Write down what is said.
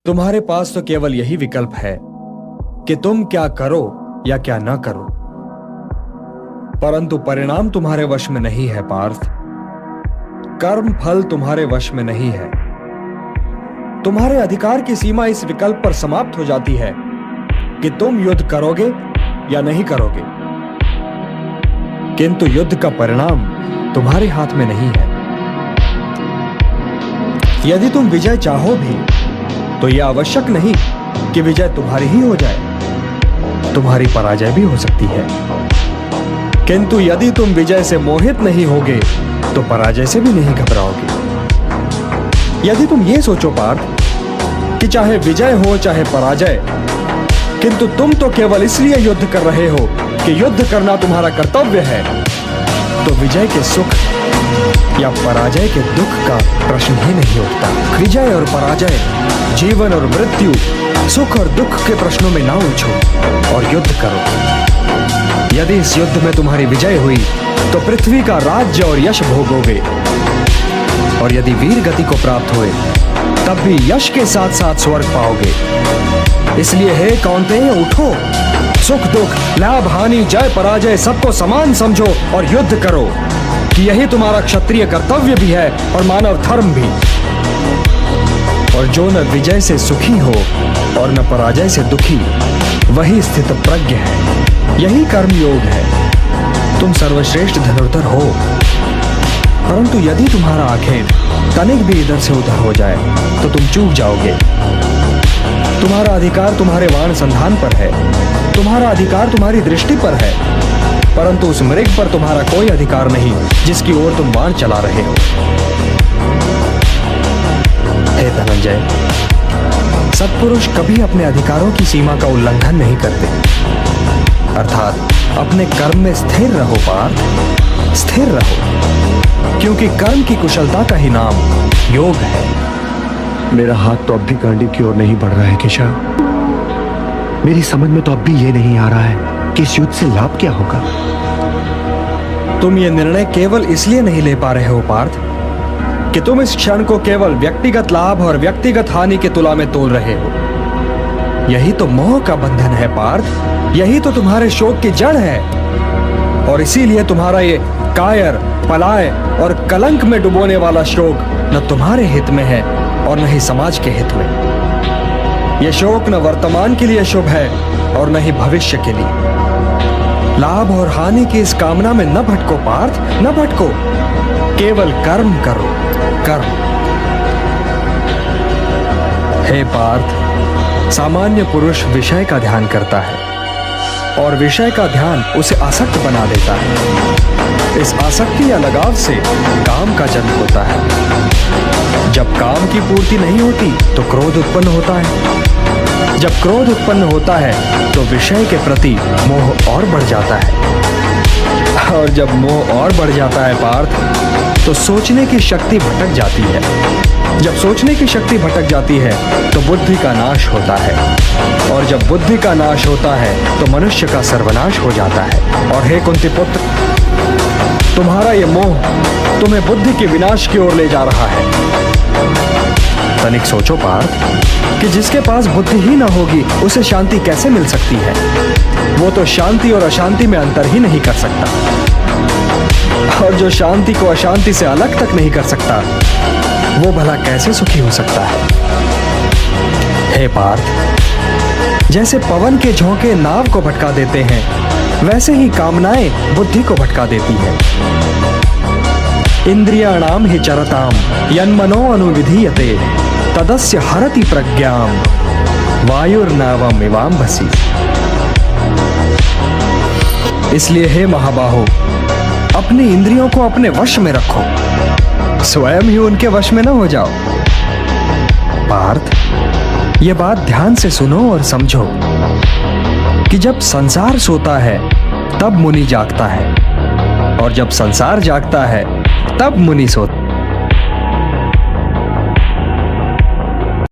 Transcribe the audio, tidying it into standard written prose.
तुम्हारे पास तो केवल यही विकल्प है कि तुम क्या करो या क्या ना करो, परंतु परिणाम तुम्हारे वश में नहीं है पार्थ। कर्म फल तुम्हारे वश में नहीं है। तुम्हारे अधिकार की सीमा इस विकल्प पर समाप्त हो जाती है कि तुम युद्ध करोगे या नहीं करोगे, किंतु युद्ध का परिणाम तुम्हारे हाथ में नहीं है। यदि तुम विजय चाहो भी तो यह आवश्यक नहीं कि विजय तुम्हारी ही हो जाए, तुम्हारी पराजय भी हो सकती है। किंतु यदि तुम विजय से मोहित नहीं होगे तो पराजय से भी नहीं घबराओगे। यदि तुम ये सोचो पार्थ कि चाहे विजय हो चाहे पराजय, किंतु तुम तो केवल इसलिए युद्ध कर रहे हो कि युद्ध करना तुम्हारा कर्तव्य है, तो विजय के सुख या पराजय के दुख का प्रश्न ही नहीं उठता। विजय और पराजय, जीवन और मृत्यु, सुख और दुख के प्रश्नों में ना उलझो और युद्ध करो। यदि इस युद्ध में तुम्हारी विजय हुई तो पृथ्वी का राज्य और यश भोगोगे, और यदि वीर गति को प्राप्त हुए तब भी यश के साथ साथ स्वर्ग पाओगे। इसलिए हे कौन्तेय, उठो, सुख दुख, लाभ हानि, जय पराजय सबको समान समझो और युद्ध करो, कि यही तुम्हारा क्षत्रिय कर्तव्य भी है और मानव धर्म भी। और जो न विजय से सुखी हो और न पराजय से दुखी, वही स्थित प्रज्ञ है, यही कर्म योग है। तुम सर्वश्रेष्ठ धनुर्धर हो, परंतु यदि तुम्हारा आखेट तनिक भी इधर से उधर हो जाए तो तुम चूक जाओगे। तुम्हारा अधिकार तुम्हारे बाण संधान पर है, तुम्हारा अधिकार तुम्हारी दृष्टि पर है, परंतु उस मृग पर तुम्हारा कोई अधिकार नहीं जिसकी ओर तुम बाण चला रहे हो। हे धनंजय, सत्पुरुष कभी अपने अधिकारों की सीमा का उल्लंघन नहीं करते। अर्थात अपने कर्म में स्थिर रहो पार्थ, स्थिर रहो, क्योंकि कर्म की कुशलता का ही नाम योग है। मेरा हाथ तो अब भी गांडीव की ओर नहीं बढ़ रहा है केशव। मेरी समझ में तो अब भी ये नहीं आ रहा है कि इस युद्ध से लाभ क्या होगा। तुम ये निर्णय केवल इसलिए नहीं ले पा रहे हो पार्थ कि तुम इस क्षण को केवल व्यक्तिगत लाभ और व्यक्तिगत हानि के तुला में तोल रहे हो। यही तो मोह का बंधन है पार्थ, यही तो तुम्हारे शोक की जड़ है, और इसीलिए तुम्हारा ये कायर, पलाय और कलंक में डुबोने वाला शोक न तुम्हारे हित में है और न ही समाज के हित में। यह शोक न वर्तमान के लिए शुभ है और न ही भविष्य के लिए। लाभ और हानि की इस कामना में न भटको पार्थ, न भटको, केवल कर्म करो, कर्म। हे पार्थ, सामान्य पुरुष विषय का ध्यान करता है और विषय का ध्यान उसे आसक्त बना देता है। इस आसक्ति या लगाव से काम का जन्म होता है। जब काम की पूर्ति नहीं होती तो क्रोध उत्पन्न होता है। जब क्रोध उत्पन्न होता है तो विषय के प्रति मोह और बढ़ जाता है, और जब मोह और बढ़ जाता है पार्थ, तो सोचने की शक्ति भटक जाती है। जब सोचने की शक्ति भटक जाती है तो बुद्धि का नाश होता है, और जब बुद्धि का नाश होता है तो मनुष्य का सर्वनाश हो जाता है। और हे कुंती पुत्र, तुम्हारा ये मोह तुम्हें बुद्धि के विनाश की ओर ले जा रहा है। तनिक सोचो पार्थ कि जिसके पास बुद्धि ही ना होगी उसे शांति कैसे मिल सकती है। वो तो शांति और अशांति में अंतर ही नहीं कर सकता, और जो शांति को अशांति से अलग तक नहीं कर सकता, वो भला कैसे सुखी हो सकता है। हे पार्थ, जैसे पवन के झोंके नाव को भटका देते हैं, वैसे ही कामनाएं बुद्धि को भटका देती हैं। इंद्रियाणाम हि चरताम यन्मनो अनुविधीयते तदस्य हरति प्रज्ञाम वायुर्नावम इवाम्भसि। इसलिए हे महाबाहो, अपनी इंद्रियों को अपने वश में रखो, स्वयं ही उनके वश में न हो जाओ। पार्थ, यह बात ध्यान से सुनो और समझो कि जब संसार सोता है तब मुनि जागता है, और जब संसार जागता है तब मुनि सोता है।